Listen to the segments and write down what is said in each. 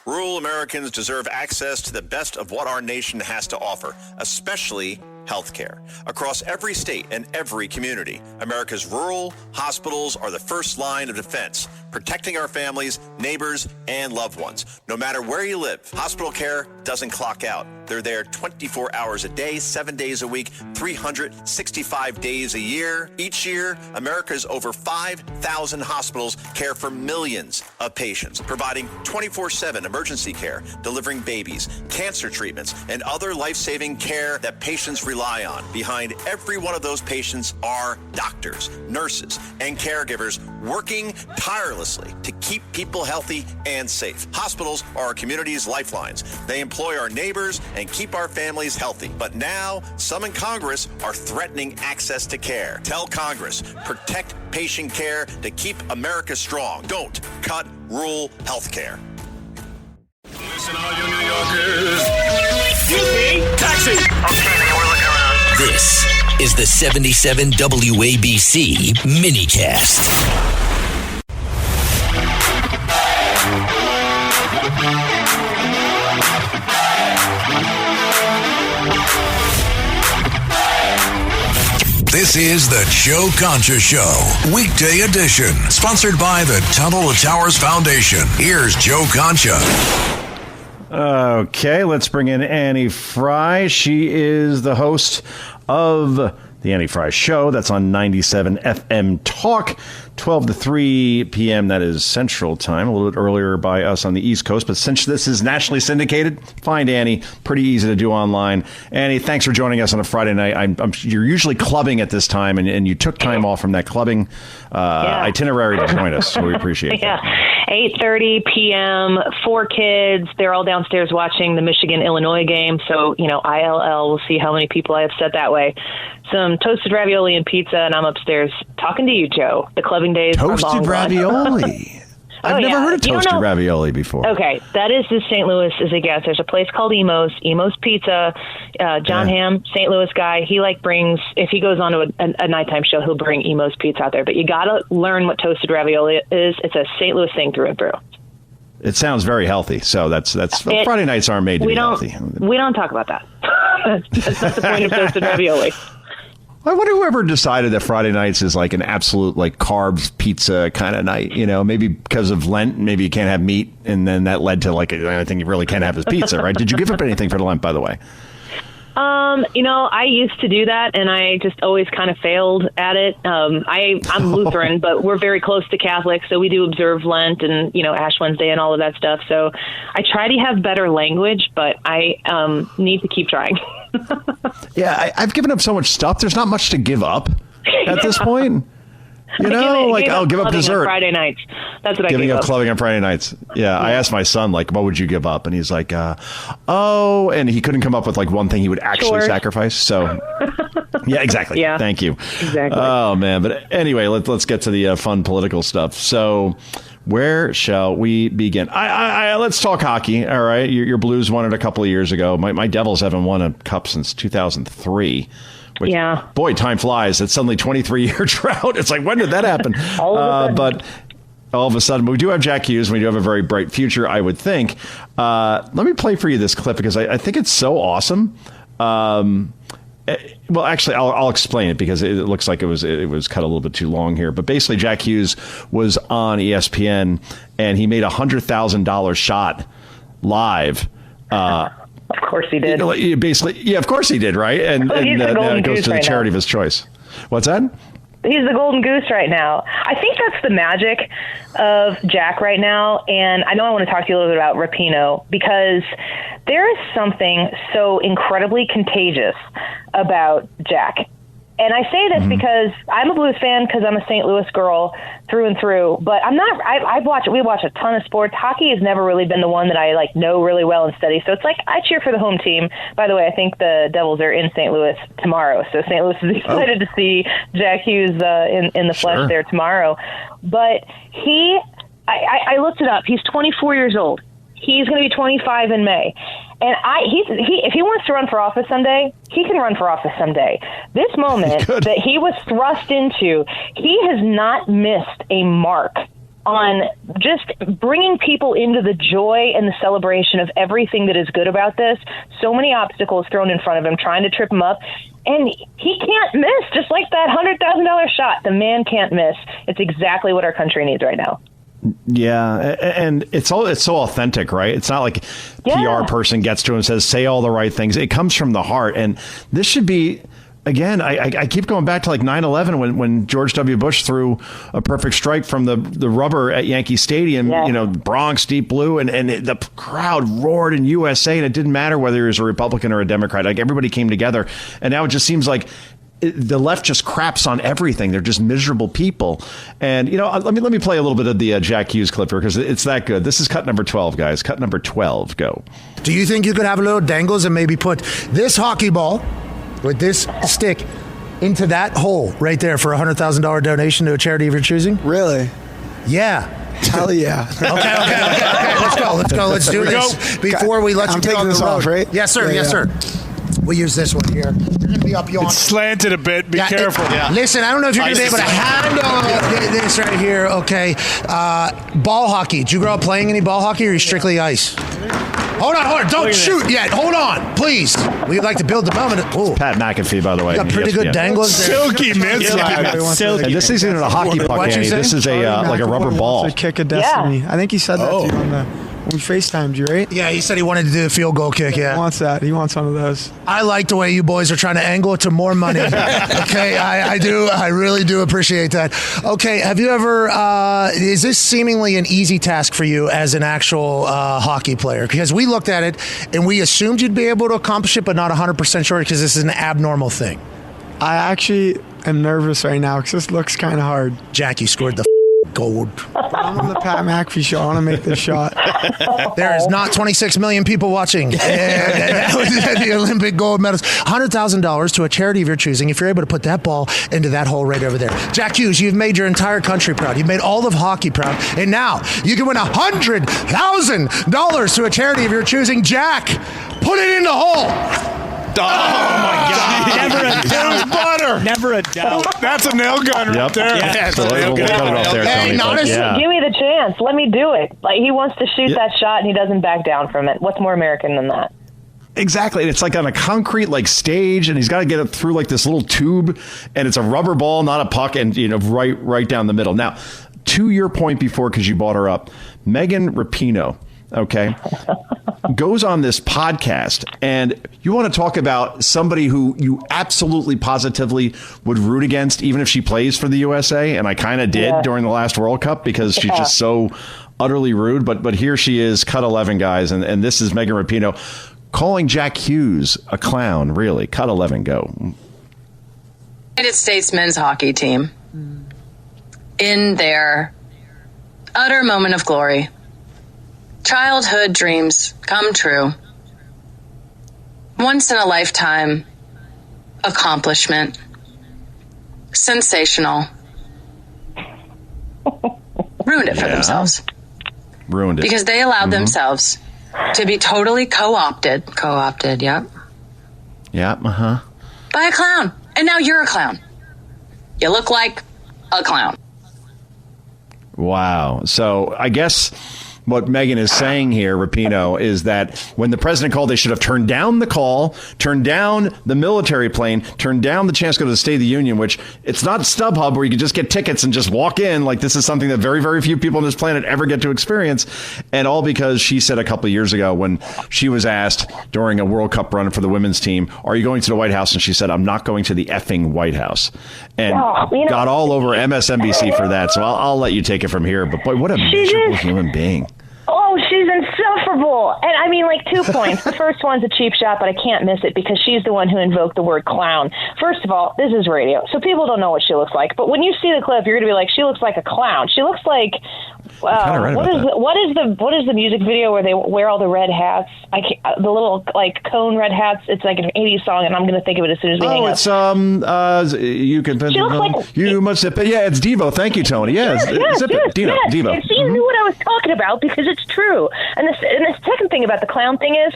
Rural Americans deserve access to the best of what our nation has to offer, especially healthcare. Across every state and every community, America's rural hospitals are the first line of defense, protecting our families, neighbors, and loved ones. No matter where you live, hospital care doesn't clock out. They're there 24 hours a day, 7 days a week, 365 days a year. Each year, America's over 5,000 hospitals care for millions of patients, providing 24/7 emergency care, delivering babies, cancer treatments, and other life-saving care that patients rely on. Behind every one of those patients are doctors, nurses, and caregivers working tirelessly to keep people healthy and safe. Hospitals are our community's lifelines. They employ our neighbors and keep our families healthy. But now, some in Congress are threatening access to care. Tell Congress, protect patient care to keep America strong. Don't cut rural health care. Listen, all you New Yorkers. Excuse me. Taxi. Okay, man, we're looking around. This is the 77 WABC minicast. This is the Joe Concha Show, weekday edition, sponsored by the Tunnel to Towers Foundation. Here's Joe Concha. Okay, let's bring in Annie Frey. She is the host of the Annie Frey Show. That's on 97 FM Talk, 12 to 3 p.m. That is Central Time, a little bit earlier by us on the East Coast. But since this is nationally syndicated, find Annie. Pretty easy to do online. Annie, thanks for joining us on a Friday night. You're usually clubbing at this time, and you took time off from that clubbing itinerary to join us. So we appreciate it. 8:30 p.m., 4 kids. They're all downstairs watching the Michigan-Illinois game. So, ILL, we'll see how many people I upset that way. Some toasted ravioli and pizza, and I'm upstairs talking to you, Joe. The clubbing days are long Toasted ravioli. I've never heard of toasted ravioli before. Okay, that is as St. Louis as it gets. There's a place called Emo's Pizza. John Hamm, St. Louis guy, he brings, if he goes on to a nighttime show, he'll bring Emo's Pizza out there. But you got to learn what toasted ravioli is. It's a St. Louis thing through and through. It sounds very healthy. So that's Friday nights aren't made to be healthy. We don't talk about that. That's not the point of toasted ravioli. I wonder whoever decided that Friday nights is like an absolute carbs pizza kind of night, maybe because of Lent, maybe you can't have meat. And then that led to I think you really can't have is pizza, right? Did you give up anything for Lent, by the way? I used to do that, and I just always kind of failed at it. I'm Lutheran, but we're very close to Catholic, so we do observe Lent and, Ash Wednesday and all of that stuff. So I try to have better language, but I need to keep trying. I've given up so much stuff. There's not much to give up at this point. I'll give up dessert. On Friday nights. That's what I giving gave up. Clubbing on Friday nights. Yeah, I asked my son, what would you give up? And he's like, and he couldn't come up with one thing he would actually sacrifice. So, yeah, exactly. Yeah. Thank you. Exactly. Oh, man. But anyway, let's get to the fun political stuff. So, where shall we begin? Let's talk hockey. All right. Your Blues won it a couple of years ago. My Devils haven't won a cup since 2003. Which, boy, time flies. It's suddenly 23-year drought. It's when did that happen? But all of a sudden, we do have Jack Hughes, and we do have a very bright future, I would think. Let me play for you this clip because I think it's so awesome. Well, actually, I'll explain it because it looks like it was cut a little bit too long here. But basically, Jack Hughes was on ESPN, and he made $100,000 shot live. Of course he did. Basically, of course he did, right? And it goes to the charity of his choice. What's that? He's the golden goose right now. I think that's the magic of Jack right now. And I know I want to talk to you a little bit about Rapinoe because there is something so incredibly contagious about Jack. And I say this because I'm a Blues fan because I'm a St. Louis girl through and through. But I'm not. We watch a ton of sports. Hockey has never really been the one that I know really well and study. So it's I cheer for the home team. By the way, I think the Devils are in St. Louis tomorrow. So St. Louis is excited to see Jack Hughes in the flesh there tomorrow. But I looked it up. He's 24 years old. He's going to be 25 in May. And if he wants to run for office someday, he can run for office someday. This moment that he was thrust into, he has not missed a mark on just bringing people into the joy and the celebration of everything that is good about this. So many obstacles thrown in front of him, trying to trip him up. And he can't miss, just like that $100,000 shot. The man can't miss. It's exactly what our country needs right now. Yeah, and it's so authentic, right? It's not like PR person gets to him and says, say all the right things. It comes from the heart. And this should be, again, I keep going back to like 9/11 when George W. Bush threw a perfect strike from the rubber at Yankee Stadium, Bronx, deep blue, and the crowd roared in USA, and it didn't matter whether he was a Republican or a Democrat. Like, everybody came together, and now it just seems like the left just craps on everything. They're just miserable people. And, let me play a little bit of the Jack Hughes clip here, because it's that good. This is cut number 12, guys. Cut number 12. Go. Do you think you could have a little dangles and maybe put this hockey ball with this stick into that hole right there for a $100,000 donation to a charity of your choosing? Really? Yeah. Hell yeah. Okay. Let's go. Let's do this before we let you get on the road. Off, right? Yes, sir. Yeah, yes, sir. We use this one here. You're going to be up yonder. It's slanted a bit. Be careful. Listen, I don't know if you're going to be able to handle this right here. Okay. Ball hockey. Did you grow up playing any ball hockey, or are you strictly ice? Hold on. Don't shoot yet. Hold on, please. We'd like to build the moment. Oh, Pat McAfee, by the way. Got pretty good dangles there. Silky mid-slide. And this isn't a hockey puck, Annie. This is like a rubber ball. Kick of destiny. Yeah. I think he said that to you when we FaceTimed you, right? Yeah, he said he wanted to do a field goal kick, He wants that. He wants one of those. I like the way you boys are trying to angle it to more money. Okay, I do. I really do appreciate that. Okay, have you ever, is this seemingly an easy task for you as an actual hockey player? Because we looked at it and we assumed you'd be able to accomplish it, but not 100% sure, because this is an abnormal thing. I actually am nervous right now because this looks kind of hard. Jackie scored the gold. I'm on the Pat McAfee show. I want to make this shot. There is not 26 million people watching. And that was the Olympic gold medals. $100,000 to a charity of your choosing if you're able to put that ball into that hole right over there. Jack Hughes, you've made your entire country proud. You've made all of hockey proud. And now you can win $100,000 to a charity of your choosing. Jack, put it in the hole. Oh, my God. Never a doubt. Butter. Never a doubt. That's a nail gun right there. Yeah. So we'll cut it off there, Tony. Give me the chance. Let me do it. Like, he wants to shoot that shot, and he doesn't back down from it. What's more American than that? Exactly. It's like on a concrete stage, and he's got to get it through this little tube, and it's a rubber ball, not a puck, and right down the middle. Now, to your point before, because you brought her up, Megan Rapinoe, okay, goes on this podcast, and you want to talk about somebody who you absolutely positively would root against, even if she plays for the USA. And I kind of did during the last World Cup, because she's just so utterly rude. But here she is, cut 11, guys. And this is Megan Rapinoe calling Jack Hughes a clown. Really, cut 11, go. United States men's hockey team, in their utter moment of glory, childhood dreams come true, once in a lifetime accomplishment, sensational, ruined it for themselves. Ruined it. Because they allowed themselves to be totally co-opted, yep. Yeah, by a clown. And now you're a clown. You look like a clown. Wow. So I guess what Megan is saying here, Rapinoe, is that when the president called, they should have turned down the call, turned down the military plane, turned down the chance to go to the State of the Union, which it's not StubHub where you can just get tickets and just walk in. Like, this is something that very, very few people on this planet ever get to experience. And all because she said a couple of years ago, when she was asked during a World Cup run for the women's team, are you going to the White House? And she said, I'm not going to the effing White House. And got all over MSNBC for that. So I'll let you take it from here. But boy, what a miserable human being. Oh, she's insufferable. And I mean, 2 points. The first one's a cheap shot, but I can't miss it because she's the one who invoked the word clown. First of all, this is radio, so people don't know what she looks like. But when you see the clip, you're going to be like, she looks like a clown. She looks like, what is the music video where they wear all the red hats? The little cone red hats. It's like an 80s song, and I'm going to think of it as soon as we hang up. It's you can. She looks like, you must zip it. Yeah, it's Devo. Thank you, Tony. Yeah, zip it. Devo. And she knew what I was talking about because it's true. And the second thing about the clown thing is,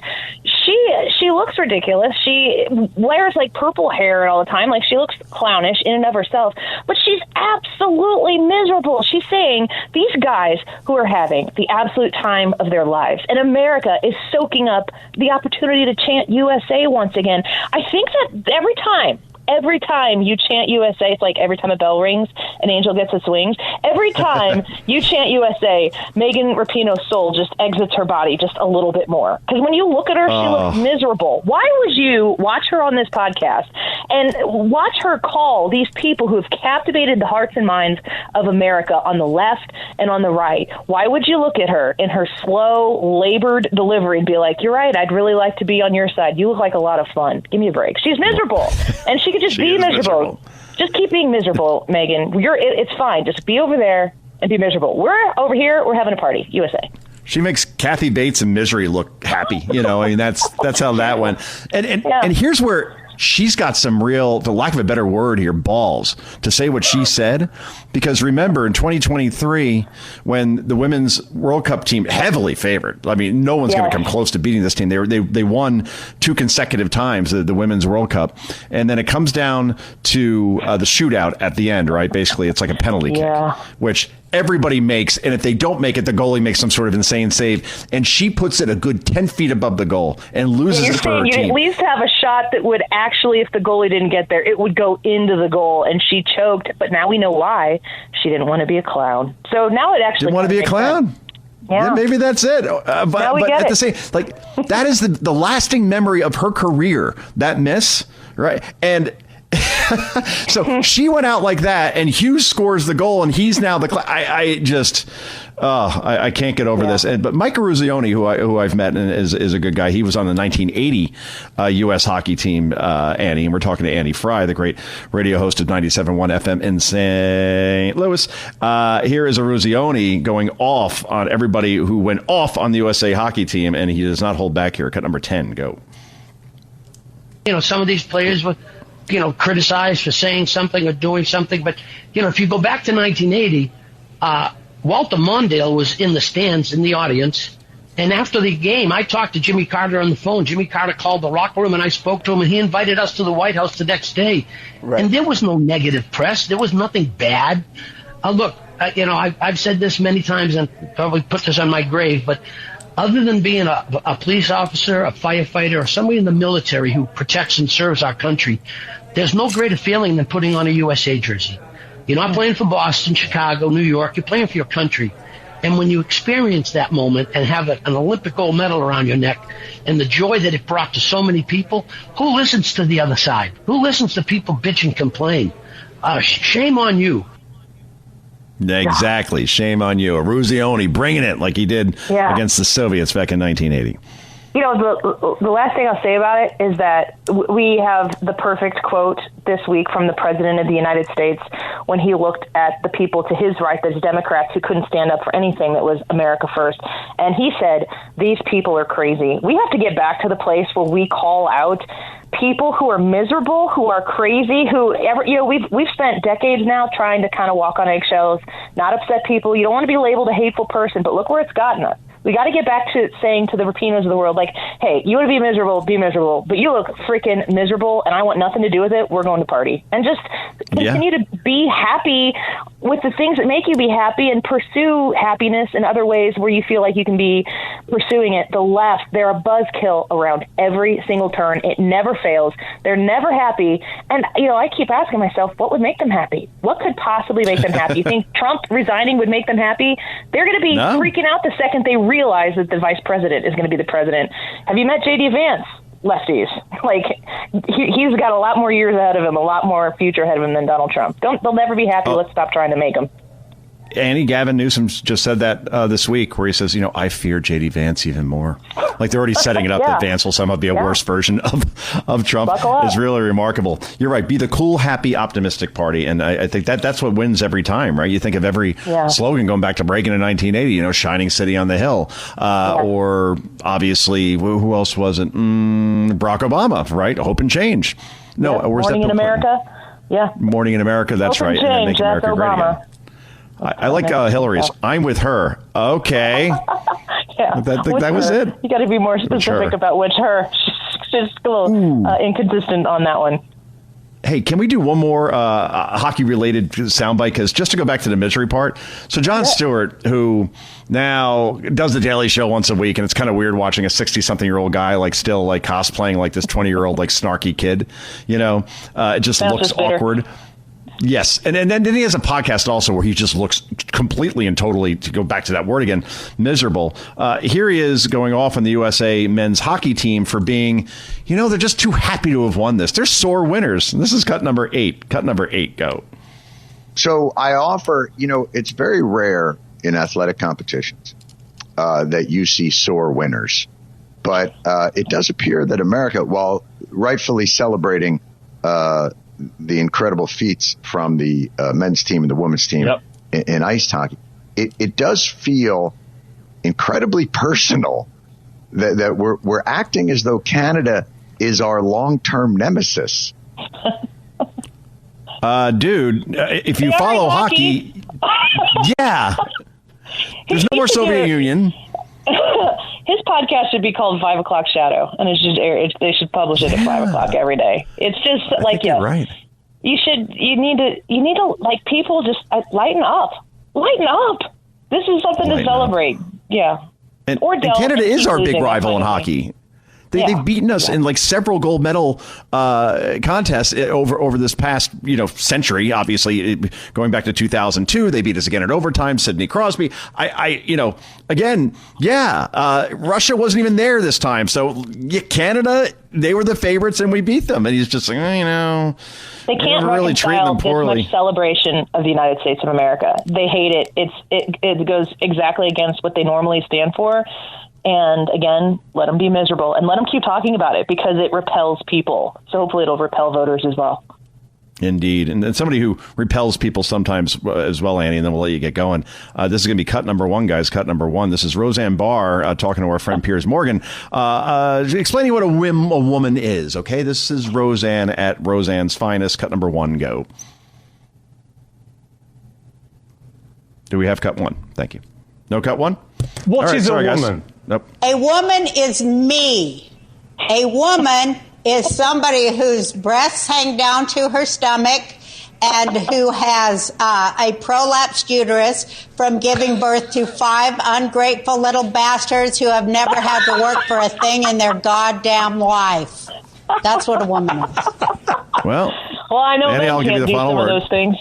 she looks ridiculous. She wears like purple hair all the time. Like she looks clownish in and of herself, but she's absolutely miserable. She's saying these guys who are having the absolute time of their lives, and America is soaking up the opportunity to chant USA once again. I think that every time you chant USA, it's like every time a bell rings, an angel gets its wings. Every time you chant USA, Megan Rapinoe's soul just exits her body just a little bit more. Because when you look at her, she looks miserable. Why would you watch her on this podcast and watch her call these people who have captivated the hearts and minds of America on the left and on the right? Why would you look at her in her slow, labored delivery and be like, you're right, I'd really like to be on your side. You look like a lot of fun. Give me a break. She's miserable. And she could just be miserable. Just keep being miserable, Megan. It's fine. Just be over there and be miserable. We're over here. We're having a party. USA. She makes Kathy Bates in Misery look happy. I mean, that's how that went. And here's where she's got some real, for lack of a better word here, balls to say what she said. Because remember, in 2023, when the Women's World Cup team, heavily favored, I mean, no one's going to come close to beating this team. They won 2 consecutive times, the Women's World Cup. And then it comes down to the shootout at the end, right? Basically, it's like a penalty kick, which everybody makes, and if they don't make it, the goalie makes some sort of insane save, and she puts it a good 10 feet above the goal and loses it for her team. You'd at least have a shot that would actually, if the goalie didn't get there, it would go into the goal, and she choked, but now we know why. She didn't want to be a clown. So now it actually... Didn't want to be a clown? Yeah, maybe that's it. But at the same, like, that is the lasting memory of her career, that miss, right? And... so she went out like that, and Hughes scores the goal, and he's now the. I can't get over this. But Mike Eruzione, who I've met and is a good guy. He was on the 1980 U.S. hockey team, Annie, and we're talking to Annie Frey, the great radio host of 97.1 FM in St. Louis. Here is Eruzione going off on everybody who went off on the USA hockey team, and he does not hold back here. Cut number 10, go. Some of these players were criticized for saying something or doing something. But, if you go back to 1980, Walter Mondale was in the stands in the audience. And after the game, I talked to Jimmy Carter on the phone. Jimmy Carter called the locker room, and I spoke to him, and he invited us to the White House the next day. Right. And there was no negative press. There was nothing bad. Look, I've said this many times and probably put this on my grave, but other than being a police officer, a firefighter, or somebody in the military who protects and serves our country, there's no greater feeling than putting on a USA jersey. You're not playing for Boston, Chicago, New York. You're playing for your country. And when you experience that moment and have an Olympic gold medal around your neck and the joy that it brought to so many people, who listens to the other side? Who listens to people bitch and complain? Shame on you. Exactly. Shame on you. Eruzione bringing it like he did against the Soviets back in 1980. The last thing I'll say about it is that we have the perfect quote this week from the President of the United States when he looked at the people to his right, those Democrats who couldn't stand up for anything that was America first. And he said, these people are crazy. We have to get back to the place where we call out people who are miserable, who are crazy, we've spent decades now trying to kind of walk on eggshells, not upset people. You don't want to be labeled a hateful person, but look where it's gotten us. We got to get back to saying to the Rapinoes of the world, like, hey, you want to be miserable, but you look freaking miserable, and I want nothing to do with it. We're going to party. And just continue to be happy with the things that make you be happy and pursue happiness in other ways where you feel like you can be pursuing it. The left, they're a buzzkill around every single turn. It never fails. They're never happy. And, I keep asking myself, what would make them happy? What could possibly make them happy? You think Trump resigning would make them happy? They're going to be freaking out the second they realize that the vice president is going to be the president. Have you met J.D. Vance? Lefties. Like, he's got a lot more years ahead of him, a lot more future ahead of him than Donald Trump. They'll never be happy. Let's stop trying to make them. Annie, Gavin Newsom just said that this week, where he says, I fear J.D. Vance even more. Like, they're already setting it up that Vance will somehow be a worse version of Trump. It's really remarkable. You're right. Be the cool, happy, optimistic party. And I think that's what wins every time, right? You think of every slogan going back to Reagan in 1980, shining city on the hill. Or obviously, who else was it? Barack Obama, right? Hope and change. No, where's Morning that? in America. Yeah. Morning in America. That's Hope right. And change. That's Obama. I like Hillary's. I'm with her. Okay. Yeah. That was it. You got to be more specific about which her. She's a little inconsistent on that one. Hey, can we do one more hockey-related soundbite? Because just to go back to the misery part. So Jon Stewart, who now does the Daily Show once a week, and it's kind of weird watching a 60-something-year-old guy still cosplaying like this 20-year-old snarky kid. It just looks awkward. Yes. And then he has a podcast also where he just looks completely and totally, to go back to that word again, miserable. Here he is going off on the USA men's hockey team for being, they're just too happy to have won this. They're sore winners. And this is cut number 8. Cut number 8, go. So I offer, it's very rare in athletic competitions that you see sore winners. But it does appear that America, while rightfully celebrating the incredible feats from the men's team and the women's team in ice hockey, it does feel incredibly personal that we're acting as though Canada is our long-term nemesis. Dude, if you follow hockey, yeah, there's no more Soviet Union. His podcast should be called 5 O'Clock Shadow, and it should air. They should publish it at 5 o'clock every day. It's just you're right. You need to people just lighten up. Lighten up. This is something to celebrate. Yeah. And Canada is our big rival in hockey. They've beaten us in several gold medal contests over this past century. Obviously, going back to 2002, they beat us again in overtime. Sidney Crosby. Russia wasn't even there this time. So Canada, they were the favorites, and we beat them. And he's just like, they can't really treat them poorly. This much celebration of the United States of America. They hate it. It goes exactly against what they normally stand for. And again, let them be miserable and let them keep talking about it because it repels people. So hopefully it'll repel voters as well. Indeed. And somebody who repels people sometimes as well, Annie, and then we'll let you get going. This is going to be cut number 1, guys. Cut number 1. This is Roseanne Barr talking to our friend Piers Morgan, explaining what a woman is. OK, this is Roseanne at Roseanne's finest. Cut number 1, go. Do we have cut 1? Thank you. No cut 1? What is a woman? Guys. Nope. A woman is me. A woman is somebody whose breasts hang down to her stomach and who has a prolapsed uterus from giving birth to 5 ungrateful little bastards who have never had to work for a thing in their goddamn life. That's what a woman is. Well, I know Annie, men I'll give you can't the do final some word. of those things.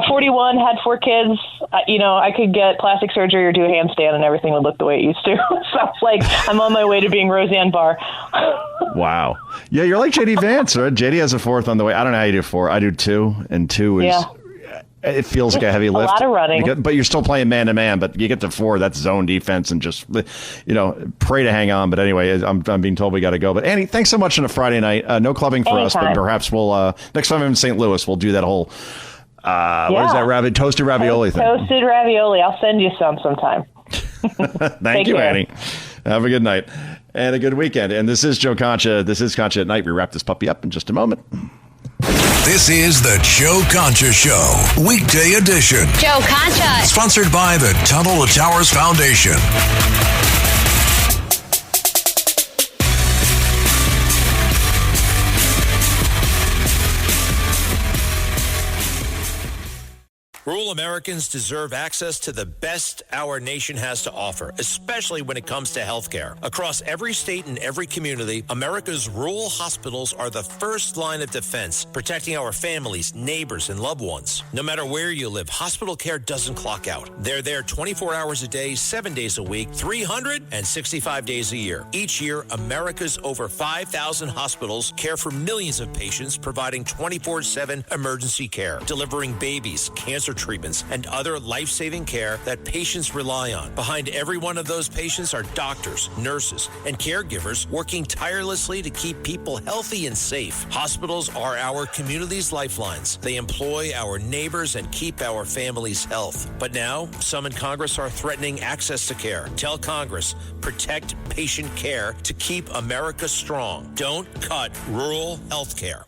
41, had 4 kids. I could get plastic surgery or do a handstand and everything would look the way it used to. So I'm on my way to being Roseanne Barr. Wow. Yeah, you're like JD Vance, right? JD has a 4th on the way. I don't know how you do 4. I do 2, and 2 is... Yeah. It feels like a heavy lift. A lot of running. But you're still playing man-to-man, but you get to 4, that's zone defense, and just, pray to hang on. But anyway, I'm being told we got to go. But Annie, thanks so much on a Friday night. No clubbing for us, but perhaps we'll, next time I'm in St. Louis, we'll do that whole, what is that, toasted ravioli thing? Toasted ravioli. I'll send you some sometime. Thank you, Annie. Have a good night and a good weekend. And this is Joe Concha. This is Concha at Night. We wrap this puppy up in just a moment. This is the Joe Concha Show, weekday edition. Joe Concha. Sponsored by the Tunnel to Towers Foundation. Rural Americans deserve access to the best our nation has to offer, especially when it comes to health care. Across every state and every community, America's rural hospitals are the first line of defense, protecting our families, neighbors, and loved ones. No matter where you live, hospital care doesn't clock out. They're there 24 hours a day, 7 days a week, 365 days a year. Each year, America's over 5,000 hospitals care for millions of patients, providing 24/7 emergency care, delivering babies, cancer treatments, and other life-saving care that patients rely on. Behind every one of those patients are doctors, nurses, and caregivers working tirelessly to keep people healthy and safe. Hospitals are our community's lifelines. They employ our neighbors and keep our families' health. But now, some in Congress are threatening access to care. Tell Congress, protect patient care to keep America strong. Don't cut rural health care.